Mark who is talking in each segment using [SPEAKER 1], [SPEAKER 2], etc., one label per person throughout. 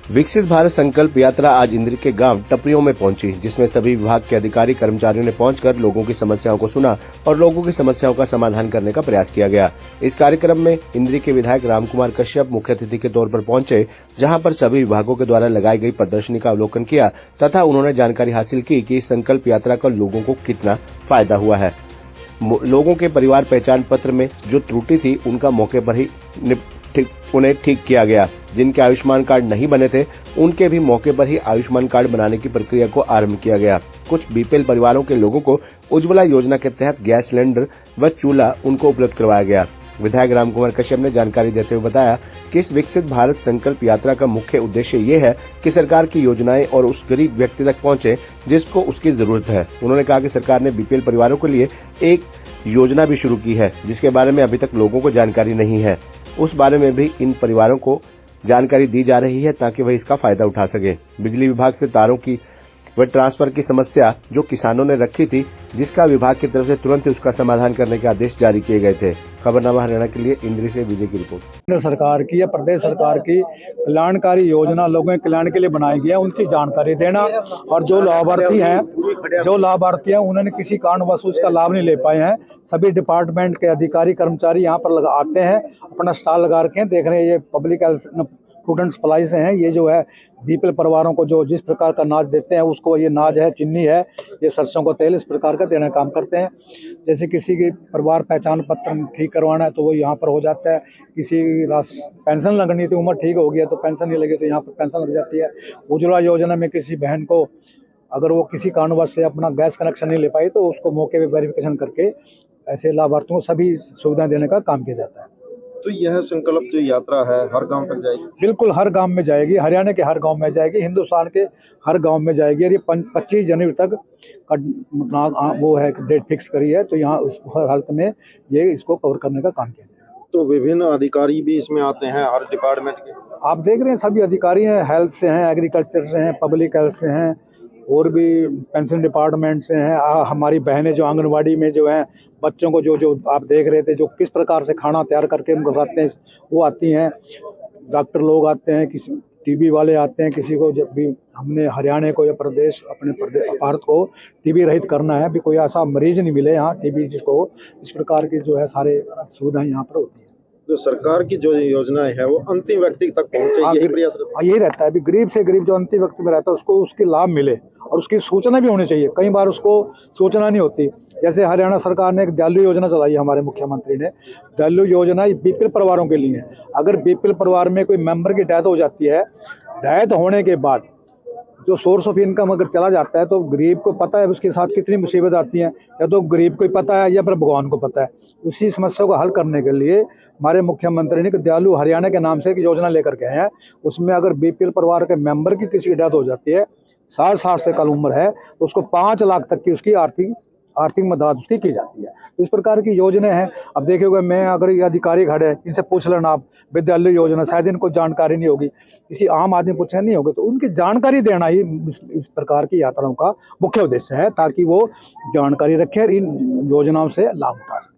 [SPEAKER 1] विकसित भारत संकल्प यात्रा आज इंद्री के गांव टपरियों में पहुंची, जिसमें सभी विभाग के अधिकारी कर्मचारियों ने पहुंचकर लोगों की समस्याओं को सुना और लोगों की समस्याओं का समाधान करने का प्रयास किया गया। इस कार्यक्रम में इंद्री के विधायक रामकुमार कश्यप मुख्य अतिथि के तौर पर पहुंचे, जहां पर सभी विभागों के द्वारा लगाई गई प्रदर्शनी का अवलोकन किया तथा उन्होंने जानकारी हासिल की कि इस संकल्प यात्रा का लोगों को कितना फायदा हुआ है। लोगों के परिवार पहचान पत्र में जो त्रुटि थी उनका मौके पर ही उन्हें ठीक किया गया। जिनके आयुष्मान कार्ड नहीं बने थे उनके भी मौके पर ही आयुष्मान कार्ड बनाने की प्रक्रिया को आरंभ किया गया। कुछ बीपीएल परिवारों के लोगों को उज्ज्वला योजना के तहत गैस सिलेंडर व चूल्हा उनको उपलब्ध करवाया गया। विधायक रामकुमार कश्यप ने जानकारी देते हुए बताया कि इस विकसित भारत संकल्प यात्रा का मुख्य उद्देश्य ये है कि सरकार की योजनाएं और उस गरीब व्यक्ति तक पहुंचे जिसको उसकी जरूरत है। उन्होंने कहा कि सरकार ने बीपीएल परिवारों के लिए एक योजना भी शुरू की है, जिसके बारे में अभी तक लोगों को जानकारी नहीं है। उस बारे में भी इन परिवारों को जानकारी दी जा रही है ताकि वह इसका फायदा उठा सके। बिजली विभाग से तारों की व ट्रांसफर की समस्या जो किसानों ने रखी थी, जिसका विभाग की तरफ से तुरंत ही उसका समाधान करने के आदेश जारी किए गए थे। खबरनामा हरियाणा के लिए इंद्री से विजय की रिपोर्ट।
[SPEAKER 2] केंद्र सरकार की या प्रदेश सरकार की कल्याणकारी योजना लोगों के कल्याण के लिए बनाई गई है, उनकी जानकारी देना, और जो लाभार्थी हैं उन्होंने किसी कारणवश उसका लाभ नहीं ले पाए हैं, सभी डिपार्टमेंट के अधिकारी कर्मचारी यहाँ पर आते हैं, अपना स्टॉल लगा रखे हैं, देख रहे हैं ये पब्लिक स्टूडेंट सप्लाई से हैं। ये जो है बीपीएल परिवारों को जो जिस प्रकार का अनाज देते हैं उसको ये अनाज है, चीनी है, ये सरसों का तेल, इस प्रकार का देने का काम करते हैं। जैसे किसी की परिवार पहचान पत्र ठीक करवाना है तो वो यहाँ पर हो जाता है, किसी पेंशन लगनी थी, उम्र ठीक हो गया तो पेंशन नहीं लगी तो यहाँ पर पेंशन लग जाती है। उज्ज्वला योजना में किसी बहन को अगर वो किसी कारणवश से अपना गैस कनेक्शन नहीं ले पाई तो उसको मौके पर वेरिफिकेशन करके ऐसे लाभार्थियों को सभी सुविधाएं देने का काम किया जाता है।
[SPEAKER 3] तो यह संकल्प जो यात्रा है हर गांव तक जाएगी?
[SPEAKER 2] बिल्कुल हर गांव में जाएगी, हरियाणा के हर गांव में जाएगी, हिंदुस्तान के हर गांव में जाएगी। और ये 25 जनवरी तक वो है डेट फिक्स करी है, तो यहाँ हर हालत में ये इसको कवर करने का काम किया जाएगा।
[SPEAKER 3] तो विभिन्न अधिकारी भी इसमें आते हैं हर डिपार्टमेंट के?
[SPEAKER 2] आप देख रहे हैं सभी अधिकारी हैं, हेल्थ से हैं, एग्रीकल्चर से हैं, पब्लिक हेल्थ से हैं, और भी पेंशन डिपार्टमेंट से हैं। हमारी बहनें जो आंगनवाड़ी में जो हैं बच्चों को जो आप देख रहे थे जो किस प्रकार से खाना तैयार करके उनको खिलाते हैं वो आती हैं। डॉक्टर लोग आते हैं, किसी टीबी वाले आते हैं, किसी को जब भी हमने हरियाणा को या प्रदेश अपने भारत को टीबी रहित करना है, भी कोई ऐसा मरीज नहीं मिले यहाँ टीबी जिसको, इस प्रकार की जो है सारे सुविधाएं यहाँ पर होती है।
[SPEAKER 3] जो सरकार की जो योजनाएं है वो अंतिम व्यक्ति तक पहुंचे, यही प्रयास रहता है।
[SPEAKER 2] यही रहता है, अभी गरीब से गरीब जो अंतिम व्यक्ति में रहता है उसको उसकी लाभ मिले और उसकी सूचना भी होनी चाहिए। कई बार उसको सूचना नहीं होती। जैसे हरियाणा सरकार ने एक दयालु योजना चलाई है, हमारे मुख्यमंत्री ने। दयालु योजना बीपीएल परिवारों के लिए है। अगर बीपीएल परिवार में कोई मेंबर की डेथ हो जाती है, डेथ होने के बाद जो सोर्स ऑफ इनकम अगर चला जाता है तो गरीब को पता है उसके साथ कितनी मुसीबत आती हैं, या तो गरीब को पता है या फिर भगवान को पता है। उसी समस्या को हल करने के लिए हमारे मुख्यमंत्री ने दयालु हरियाणा के नाम से एक योजना लेकर के आए हैं। उसमें अगर बीपीएल परिवार के मेंबर की किसी की डेथ हो जाती है, 60 से कम उम्र है, तो उसको 5 लाख तक की उसकी आर्थिक मदद उसकी की जाती है। तो इस प्रकार की योजनाएं हैं। अब देखिएगा, मैं अगर ये अधिकारी खड़े इनसे पूछ लेना आप विद्यालय योजना, शायद इनको जानकारी नहीं होगी, किसी आम आदमी पूछने नहीं होगा, तो उनकी जानकारी देना ही इस प्रकार की यात्राओं का मुख्य उद्देश्य है, ताकि वो जानकारी रखें और इन योजनाओं से लाभ उठा सकें।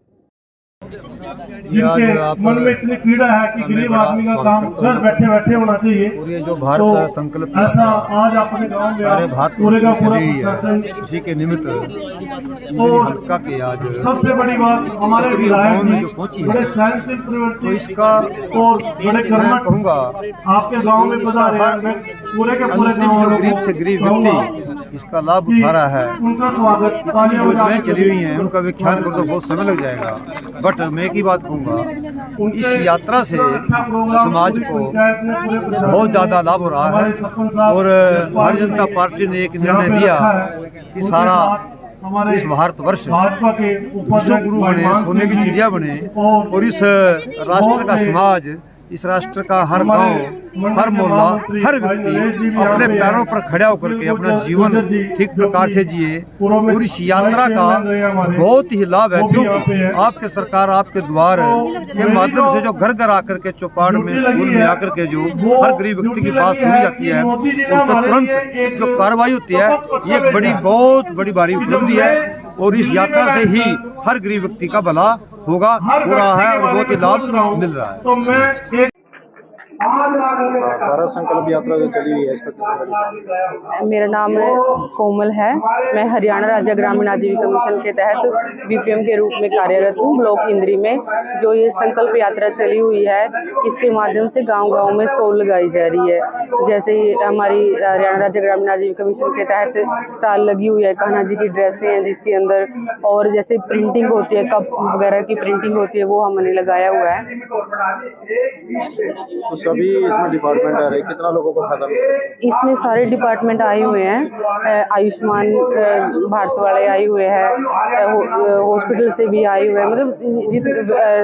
[SPEAKER 4] जिनके मन में इतनी पीड़ा है कि गरीब आदमी का काम घर बैठे बैठे होना चाहिए।
[SPEAKER 5] और ये जो भारत संकल्प यात्रा
[SPEAKER 4] आज अपने गांव में
[SPEAKER 5] सारे भारत वर्ष में चली है, इसी के निमित्त हल्का के आज
[SPEAKER 4] सबसे बड़ी बात हमारे
[SPEAKER 5] गाँव में जो पहुंची है, तो इसका मैं कहूँगा
[SPEAKER 4] आपके गांव में
[SPEAKER 5] अंतिम जो गरीब से गरीब व्यक्ति इसका लाभ उठा रहा है, योजनाएं चली हुई हैं, उनका व्याख्यान कर तो बहुत समय लग जाएगा। बट मैं एक ही बात कहूँगा, इस यात्रा से समाज को बहुत ज़्यादा लाभ हो रहा है। और भारतीय जनता पार्टी ने एक निर्णय लिया कि सारा इस भारतवर्ष विश्व गुरु बने, सोने की चिड़िया बने, और इस राष्ट्र का समाज, इस राष्ट्र का हर गांव, हर मोहल्ला, हर व्यक्ति अपने पैरों पर खड़ा होकर के अपना जीवन ठीक प्रकार से जिए। और इस यात्रा का बहुत ही लाभ है, क्योंकि आपके सरकार आपके द्वार के माध्यम से जो घर घर आकर के चौपाड़ में, स्कूल में आकर के जो हर गरीब व्यक्ति की बात सुनी जाती है, उसको तुरंत जो कार्रवाई होती है, ये एक बहुत बड़ी भारी उपलब्धि है। और इस यात्रा से ही हर गरीब व्यक्ति का भला हो रहा है और बहुत ही लाभ मिल रहा है।
[SPEAKER 3] भारत संकल्प यात्रा जो चली हुई है इसका कितना बड़ी?
[SPEAKER 6] मेरा नाम कोमल है। मैं हरियाणा राज्य ग्रामीण आजीविका मिशन के तहत बीपीएम के रूप में कार्यरत हूँ ब्लॉक इंद्री में। जो ये संकल्प यात्रा चली हुई है, इसके माध्यम से गांव-गांव में स्टॉल लगाई जा रही है। जैसे हमारी हरियाणा राज्य ग्रामीण आजीविका मिशन के तहत स्टॉल लगी हुई है, कान्हा जी की ड्रेसें हैं जिसके अंदर, और जैसे प्रिंटिंग होती है, कप वगैरह की प्रिंटिंग होती है, वो हमने लगाया हुआ है।
[SPEAKER 3] तो सभी इसमें डिपार्टमेंट आ रहे हैं, कितना लोगों को फायदा मिल रहा है?
[SPEAKER 6] इसमें सारे डिपार्टमेंट आए हुए हैं। आयुष्मान भारत वाले आए हुए हैं, हॉस्पिटल से भी आए हुए हैं, मतलब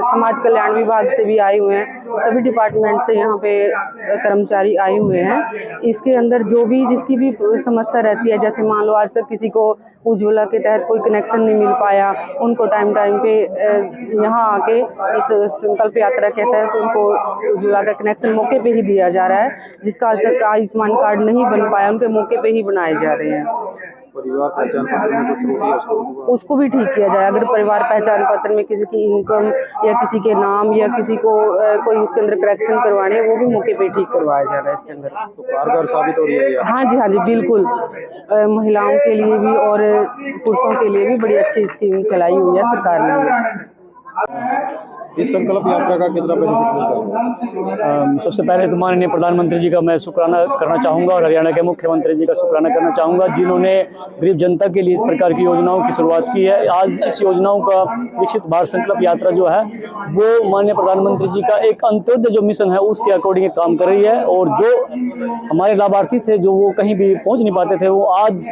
[SPEAKER 6] समाज कल्याण विभाग से भी आए हुए हैं। सभी डिपार्टमेंट से यहाँ पे कर्मचारी आए हुए हैं। इसके अंदर जो भी जिसकी भी समस्या रहती है, जैसे मान लो आज तक किसी को उज्ज्वला के तहत कोई कनेक्शन नहीं मिल पाया, उनको टाइम पे यहाँ आके इस संकल्प यात्रा के तहत उनको उज्ज्वला का कनेक्शन मौके पे ही दिया जा रहा है। जिसका आज तक आयुष्मान कार्ड नहीं बन पाया, उनके मौके पे ही बनाए जा रहे हैं।
[SPEAKER 3] परिवार पहचान पत्र में कुछ त्रुटि है
[SPEAKER 6] उसको भी ठीक किया जाए। अगर परिवार पहचान पत्र में किसी की इनकम या किसी के नाम या किसी को कोई उसके अंदर करेक्शन करवाने, वो भी मौके पे ठीक करवाया जा रहा है इसके अंदर।
[SPEAKER 3] तो कारगर साबित हो रही है ये?
[SPEAKER 6] हाँ जी बिल्कुल। महिलाओं के लिए भी और पुरुषों के लिए भी बड़ी अच्छी स्कीम चलाई हुई है सरकार ने।
[SPEAKER 3] इस संकल्प यात्रा का कितना बेनिफिट मिलता है?
[SPEAKER 7] सबसे पहले तो माननीय प्रधानमंत्री जी का मैं शुक्राना करना चाहूँगा और हरियाणा के मुख्यमंत्री जी का शुक्राना करना चाहूँगा, जिन्होंने गरीब जनता के लिए इस प्रकार की योजनाओं की शुरुआत की है। आज इस योजनाओं का विकसित भारत संकल्प यात्रा जो है वो माननीय प्रधानमंत्री जी का एक अंत्योदय जो मिशन है उसके अकॉर्डिंग काम कर रही है। और जो हमारे लाभार्थी थे, जो वो कहीं भी पहुँच नहीं पाते थे, वो आज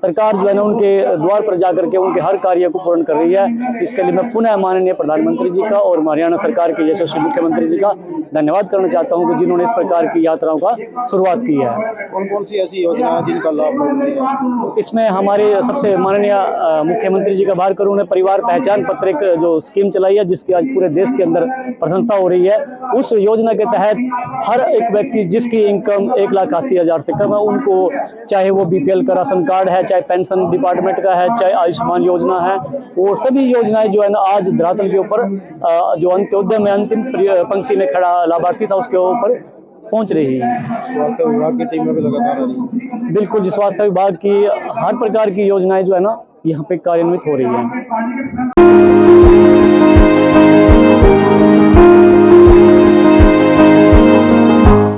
[SPEAKER 7] सरकार जो है ना उनके द्वार पर जाकर के उनके हर कार्य को पूर्ण कर रही है। इसके लिए मैं पुनः माननीय प्रधानमंत्री जी का और हरियाणा सरकार के यशस्वी मुख्यमंत्री जी का धन्यवाद करना चाहता हूं कि जिन्होंने इस प्रकार की यात्राओं का शुरुआत की है।
[SPEAKER 3] कौन कौन सी ऐसी योजना है जिनका लाभ लोग ले रहे हैं?
[SPEAKER 7] इसमें हमारे सबसे माननीय मुख्यमंत्री जी का आभार करूँ, उन्हें परिवार पहचान पत्र एक जो स्कीम चलाई है जिसकी आज पूरे देश के अंदर प्रशंसा हो रही है। उस योजना के तहत हर एक व्यक्ति जिसकी इनकम 1,80,000 से कम है, उनको चाहे वो BPL का राशन कार्ड है, चाहे पेंशन डिपार्टमेंट का है, चाहे आयुष्मान योजना है, और सभी योजनाएं जो है ना आज धरातल के ऊपर जो अंत्योदय में अंतिम पंक्ति में खड़ा लाभार्थी था उसके ऊपर पहुंच रही है।
[SPEAKER 3] स्वास्थ्य विभाग की टीम में भी लगातार आ रही है?
[SPEAKER 7] बिल्कुल जी, स्वास्थ्य विभाग की हर प्रकार की योजनाएं जो है ना यहाँ पे कार्यान्वित हो रही है।